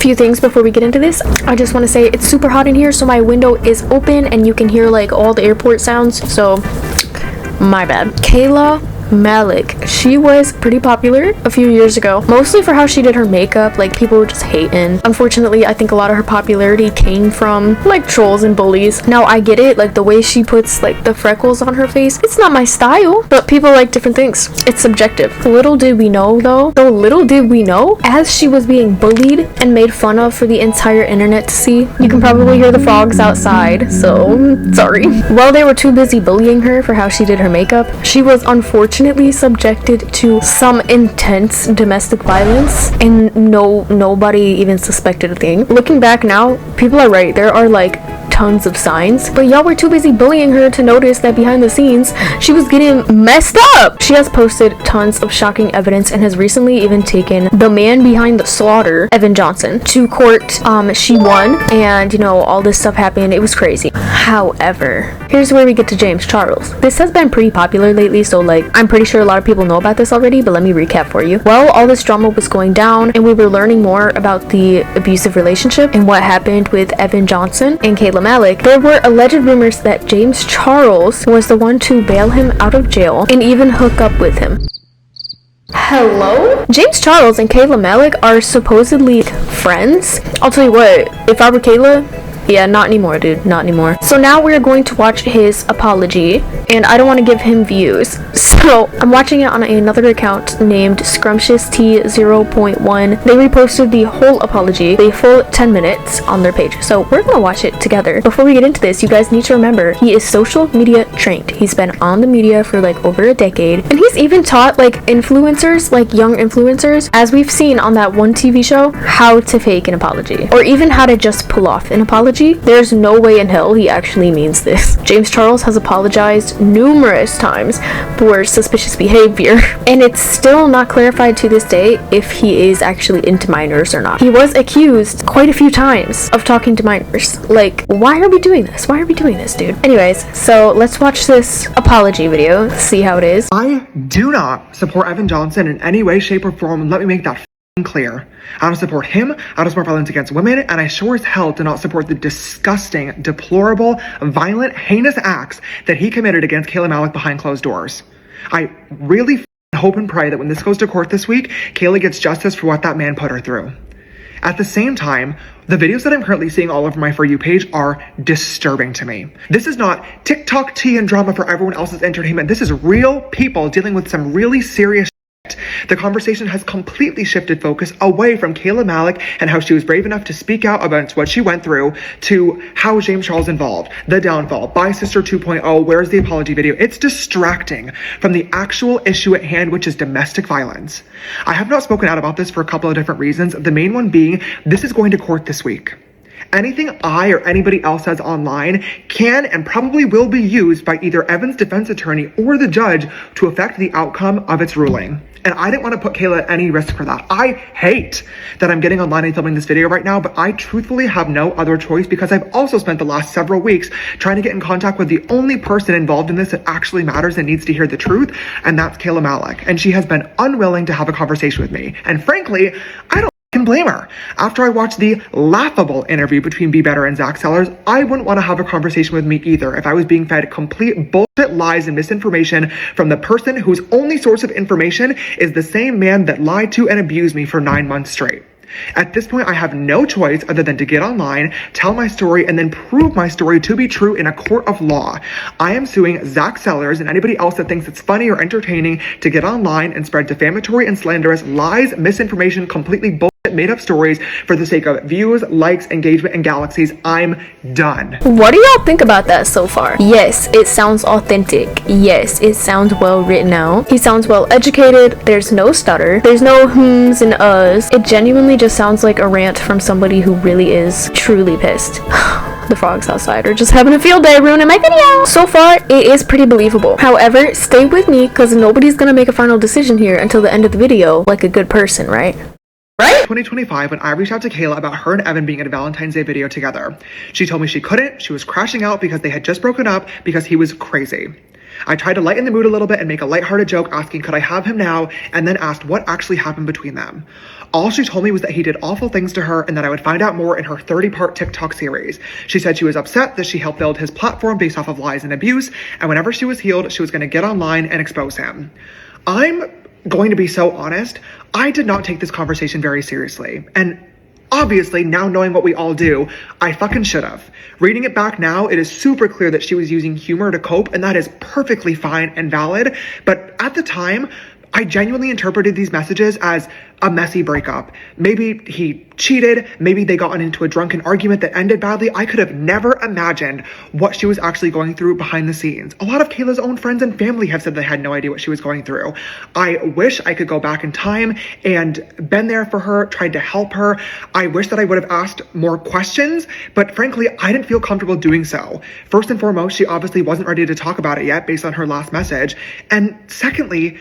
Few things before we get into this. I just want to say it's super hot in here, so my window is open and you can hear like all the airport sounds, so my bad. Kayla Malik, she was pretty popular a few years ago, mostly for how she did her makeup. Like, people were just hating. Unfortunately, I think a lot of her popularity came from like trolls and bullies. Now I get it, like the way she puts like the freckles on her face, it's not my style, but people like different things. It's subjective. Little did we know though, as she was being bullied and made fun of for the entire internet to see. You can probably hear the frogs outside, so sorry. While they were too busy bullying her for how she did her makeup, she was unfortunately subjected to some intense domestic violence, and nobody even suspected a thing. Looking back now, people are right. There are like tons of signs, but y'all were too busy bullying her to notice that behind the scenes she was getting messed up. She has posted tons of shocking evidence and has recently even taken the man behind the slaughter, Evan Johnson, to court. She won, and you know, all this stuff happened. It was crazy. However, here's where we get to James Charles. This has been pretty popular lately, so like I'm pretty sure a lot of people know about this already, but let me recap for you. Well, all this drama was going down and we were learning more about the abusive relationship and what happened with Evan Johnson and Kayla Malik. There were alleged rumors that James Charles was the one to bail him out of jail and even hook up with him. Hello? James Charles and Kayla Malik are supposedly friends. I'll tell you what, if I were Kayla, yeah, not anymore, dude. Not anymore. So now we're going to watch his apology, and I don't want to give him views. So I'm watching it on another account named Scrumptious T0.1. They reposted the whole apology, the full 10 minutes on their page. So we're going to watch it together. Before we get into this, you guys need to remember, he is social media trained. He's been on the media for like over a decade, and he's even taught like influencers, like young influencers, as we've seen on that one TV show, how to fake an apology, or even how to just pull off an apology. There's no way in hell he actually means this. James Charles has apologized numerous times for suspicious behavior, and it's still not clarified to this day if he is actually into minors or not. He was accused quite a few times of talking to minors. Like, why are we doing this? Why are we doing this, dude? Anyways, so let's watch this apology video, see how it is. I do not support Evan Johnson in any way, shape, or form, and let me make that clear. I don't support him, I don't support violence against women, and I sure as hell do not support the disgusting, deplorable, violent, heinous acts that he committed against Kayla Malik behind closed doors. I really hope and pray that when this goes to court this week, Kayla gets justice for what that man put her through. At the same time, the videos that I'm currently seeing all over my For You page are disturbing to me. This is not TikTok tea and drama for everyone else's entertainment. This is real people dealing with some really serious shit. The conversation has completely shifted focus away from Kayla Malik and how she was brave enough to speak out about what she went through to how James Charles involved, the downfall, Bye Sister 2.0, where's the apology video? It's distracting from the actual issue at hand, which is domestic violence. I have not spoken out about this for a couple of different reasons. The main one being, this is going to court this week. Anything I or anybody else says online can and probably will be used by either Evan's defense attorney or the judge to affect the outcome of its ruling. And I didn't want to put Kayla at any risk for that. I hate that I'm getting online and filming this video right now, but I truthfully have no other choice because I've also spent the last several weeks trying to get in contact with the only person involved in this that actually matters and needs to hear the truth, and that's Kayla Malik. And she has been unwilling to have a conversation with me. And frankly, I don't can blame her. After I watched the laughable interview between Be Better and Zach Sellers, I wouldn't want to have a conversation with me either if I was being fed complete bullshit lies and misinformation from the person whose only source of information is the same man that lied to and abused me for 9 months straight. At this point, I have no choice other than to get online, tell my story, and then prove my story to be true in a court of law. I am suing Zach Sellers and anybody else that thinks it's funny or entertaining to get online and spread defamatory and slanderous lies, misinformation, completely bullshit made up stories for the sake of views, likes, engagement, and galaxies. I'm done. What do y'all think about that so far? Yes, it sounds authentic. Yes, it sounds well written out. He sounds well educated. There's no stutter. There's no hmms and uhs. It genuinely just sounds like a rant from somebody who really is truly pissed. The frogs outside are just having a field day ruining my video. So far, it is pretty believable. However, stay with me because nobody's gonna make a final decision here until the end of the video like a good person, right? 2025, when I reached out to Kayla about her and Evan being in a Valentine's Day video together. She told me she couldn't. She was crashing out because they had just broken up because he was crazy. I tried to lighten the mood a little bit and make a lighthearted joke asking could I have him now, and then asked what actually happened between them. All she told me was that he did awful things to her and that I would find out more in her 30-part TikTok series. She said she was upset that she helped build his platform based off of lies and abuse, and whenever she was healed, she was going to get online and expose him. I'm going to be so honest, I did not take this conversation very seriously. And obviously, now knowing what we all do, I fucking should have. Reading it back now, it is super clear that she was using humor to cope, and that is perfectly fine and valid. But at the time, I genuinely interpreted these messages as a messy breakup. Maybe he cheated, maybe they got into a drunken argument that ended badly. I could have never imagined what she was actually going through behind the scenes. A lot of Kayla's own friends and family have said they had no idea what she was going through. I wish I could go back in time and been there for her, tried to help her. I wish that I would have asked more questions, but frankly, I didn't feel comfortable doing so. First and foremost, she obviously wasn't ready to talk about it yet based on her last message. And secondly,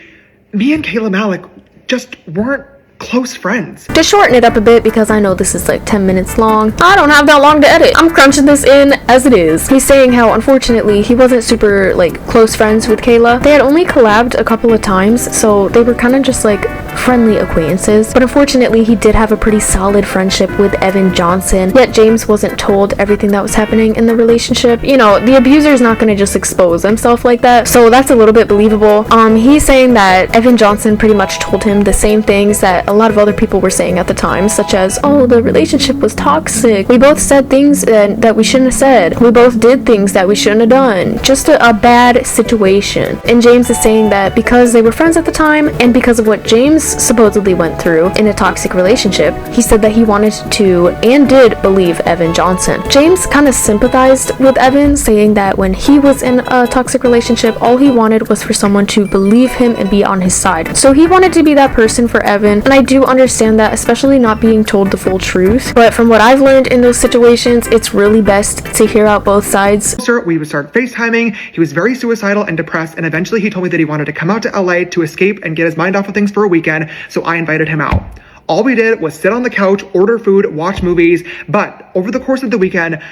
me and Kayla Malik just weren't close friends. To shorten it up a bit, because I know this is like 10 minutes long, I don't have that long to edit. I'm crunching this in as it is. He's saying how unfortunately he wasn't super like close friends with Kayla. They had only collabed a couple of times, so they were kind of just like friendly acquaintances. But unfortunately, he did have a pretty solid friendship with Evan Johnson, yet James wasn't told everything that was happening in the relationship. You know, the abuser is not going to just expose himself like that, so that's a little bit believable. He's saying that Evan Johnson pretty much told him the same things that a lot of other people were saying at the time, such as, oh, the relationship was toxic, we both said things that we shouldn't have said, we both did things that we shouldn't have done, just a bad situation. And James is saying that because they were friends at the time, and because of what James supposedly went through in a toxic relationship, he said that he wanted to and did believe Evan Johnson. James kind of sympathized with Evan, saying that when he was in a toxic relationship, all he wanted was for someone to believe him and be on his side. So he wanted to be that person for Evan, and I do understand that, especially not being told the full truth. But from what I've learned in those situations, it's really best to hear out both sides. We would start FaceTiming. He was very suicidal and depressed, and eventually he told me that he wanted to come out to LA to escape and get his mind off of things for a weekend, so I invited him out. All we did was sit on the couch, order food, watch movies, but over the course of the weekend,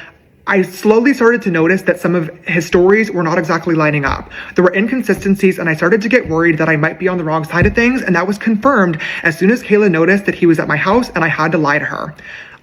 I slowly started to notice that some of his stories were not exactly lining up. There were inconsistencies, and I started to get worried that I might be on the wrong side of things, and that was confirmed as soon as Kayla noticed that he was at my house and I had to lie to her.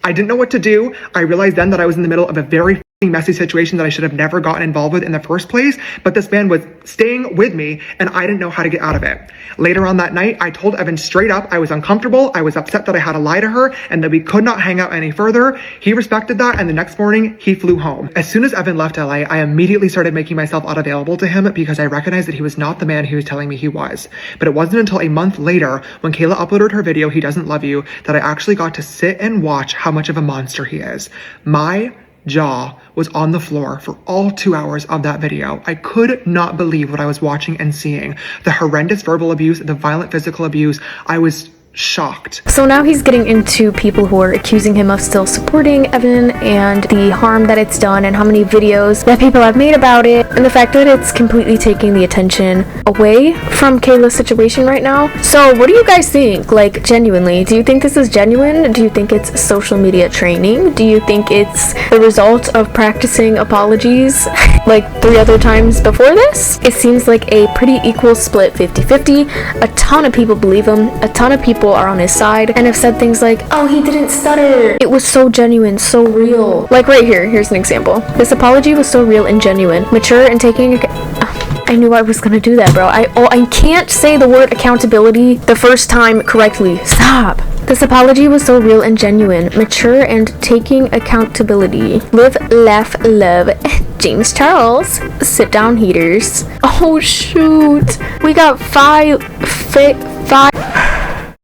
I didn't know what to do. I realized then that I was in the middle of a very messy situation that I should have never gotten involved with in the first place, but this man was staying with me and I didn't know how to get out of it. Later on that night, I told Evan straight up I was uncomfortable, I was upset that I had to lie to her, and that we could not hang out any further. He respected that, and the next morning, he flew home. As soon as Evan left LA, I immediately started making myself unavailable to him because I recognized that he was not the man he was telling me he was. But it wasn't until a month later, when Kayla uploaded her video, He Doesn't Love You, that I actually got to sit and watch how much of a monster he is. My jaw was on the floor for all 2 hours of that video. I could not believe what I was watching and seeing. The horrendous verbal abuse, the violent physical abuse. I was shocked. So now he's getting into people who are accusing him of still supporting Evan and the harm that it's done and how many videos that people have made about it and the fact that it's completely taking the attention away from Kayla's situation right now. So what do you guys think? Like, genuinely, do you think this is genuine? Do you think it's social media training? Do you think it's the result of practicing apologies like 3 other times before this? It seems like a pretty equal split, 50-50. A ton of people believe him. A ton of people are on his side and have said things like, oh, he didn't stutter. It was so genuine, so real. Like right here, here's an example. This apology was so real and genuine, mature, and taking I knew I was gonna do that, bro. I can't say the word accountability the first time correctly. Stop. This apology was so real and genuine, mature, and taking accountability. Live, laugh, love. James Charles. Sit down, haters. Oh shoot. We got five.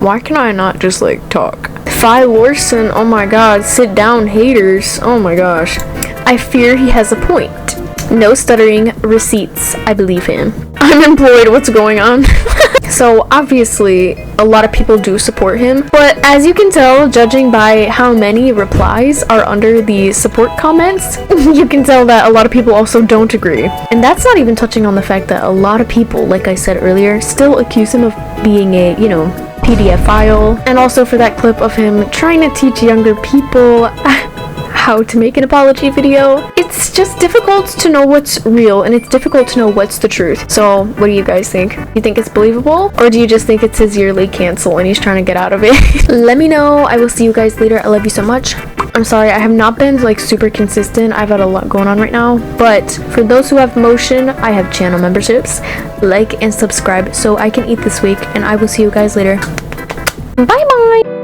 Why can I not just like talk? Phi Lorson, oh my god, sit down, haters, oh my gosh. I fear he has a point. No stuttering, receipts, I believe him. Unemployed, what's going on? So obviously, a lot of people do support him, but as you can tell, judging by how many replies are under the support comments, you can tell that a lot of people also don't agree. And that's not even touching on the fact that a lot of people, like I said earlier, still accuse him of being a, PDF file, and also for that clip of him trying to teach younger people how to make an apology video. It's just difficult to know what's real, and it's difficult to know what's the truth. So what do you guys think? You think it's believable, or do you just think it's his yearly cancel and he's trying to get out of it? Let me know. I will see you guys later. I love you so much. I'm sorry, I have not been like super consistent. I've had a lot going on right now, but for those who have motion, I have channel memberships. Like and subscribe so I can eat this week, and I will see you guys later. Bye bye.